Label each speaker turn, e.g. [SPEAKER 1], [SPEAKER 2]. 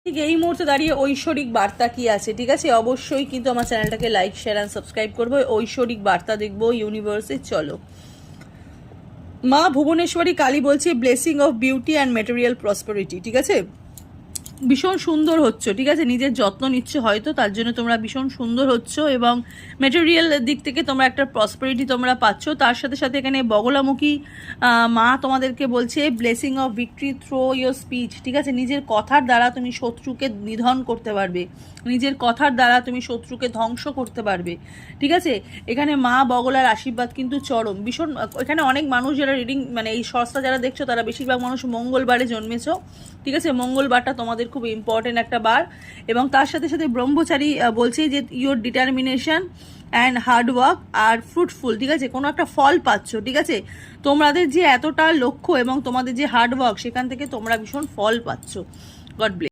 [SPEAKER 1] ঠিক এই মুহূর্তে দাঁড়িয়ে ঐশ্বরিক বার্তা কি আছে, ঠিক আছে? অবশ্যই কিন্তু আমার চ্যানেলটাকে লাইক শেয়ার অ্যান্ড সাবস্ক্রাইব করবো, ঐশ্বরিক বার্তা দেখবো ইউনিভার্সে। চলো, মা ভুবনেশ্বরী কালী বলছি blessing of beauty and material prosperity, ঠিক আছে? ভীষণ সুন্দর হচ্ছ, ঠিক আছে? নিজের যত্ন নিচ্ছ হয়তো, তার জন্য তোমরা ভীষণ সুন্দর হচ্ছ এবং ম্যাটেরিয়াল দিক থেকে তোমরা একটা প্রসপারিটি তোমরা পাচ্ছ। তার সাথে সাথে এখানে বগলামুখী মা তোমাদেরকে বলছে blessing of victory through your speech, ঠিক আছে? নিজের কথার দ্বারা তুমি শত্রুকে নিধন করতে পারবে, নিজের কথার দ্বারা তুমি শত্রুকে ধ্বংস করতে পারবে, ঠিক আছে? এখানে মা বগলার আশীর্বাদ কিন্তু চরম ভীষণ। এখানে অনেক মানুষ যারা রিডিং মানে এই সস্তা যারা দেখছো তারা বেশিরভাগ মানুষ মঙ্গলবারে জন্মেছো, ঠিক আছে? মঙ্গলবারটা তোমাদের খুব ইম্পর্টেন্ট একটা বার। এবং তার সাথে সাথে ব্রহ্মচারী বলছে যে your determination and hard work are fruitful, ঠিক আছে? কোনো একটা ফল পাচ্ছ, ঠিক আছে? তোমাদের যে এতটা লক্ষ্য এবং তোমাদের যে হার্ডওয়ার্ক সেখান থেকে তোমরা ভীষণ ফল পাচ্ছ। God bless.